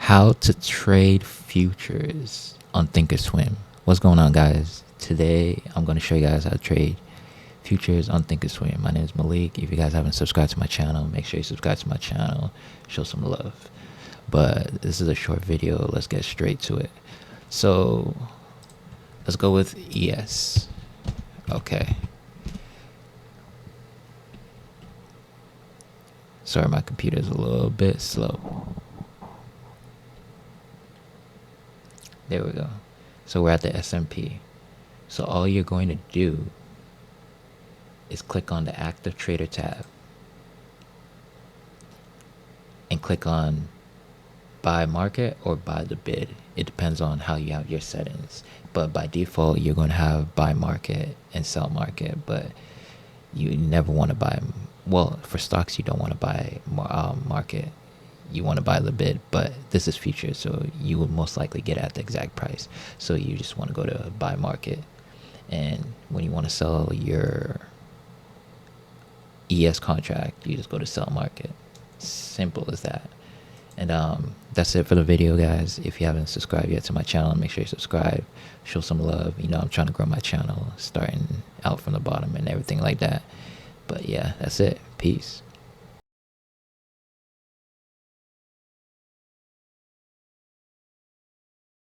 How to trade futures on ThinkorSwim. What's going on, guys? Today I'm going to show you guys how to trade futures on ThinkorSwim. My name is Malik. If you guys haven't subscribed to my channel, make sure you subscribe to my channel. Show some love. But this is a short video. Let's get straight to it. So let's go with ES. Okay. Sorry, my computer is a little bit slow. There we go. So we're at the S&P. So all you're going to do is click on the active trader tab and click on buy market or buy the bid. It depends on how you have your settings, but by default you're going to have buy market and sell market, but you never want to buy, well, for stocks you don't want to buy market, you want to buy the bid, but this is futures, so you will most likely get at the exact price. So you just want to go to buy market, and when you want to sell your ES contract, you just go to sell market. Simple as that. And that's it for the video, guys. If you haven't subscribed yet to my channel, make sure you subscribe, show some love. You know, I'm trying to grow my channel, starting out from the bottom and everything like that. But yeah, that's it. Peace.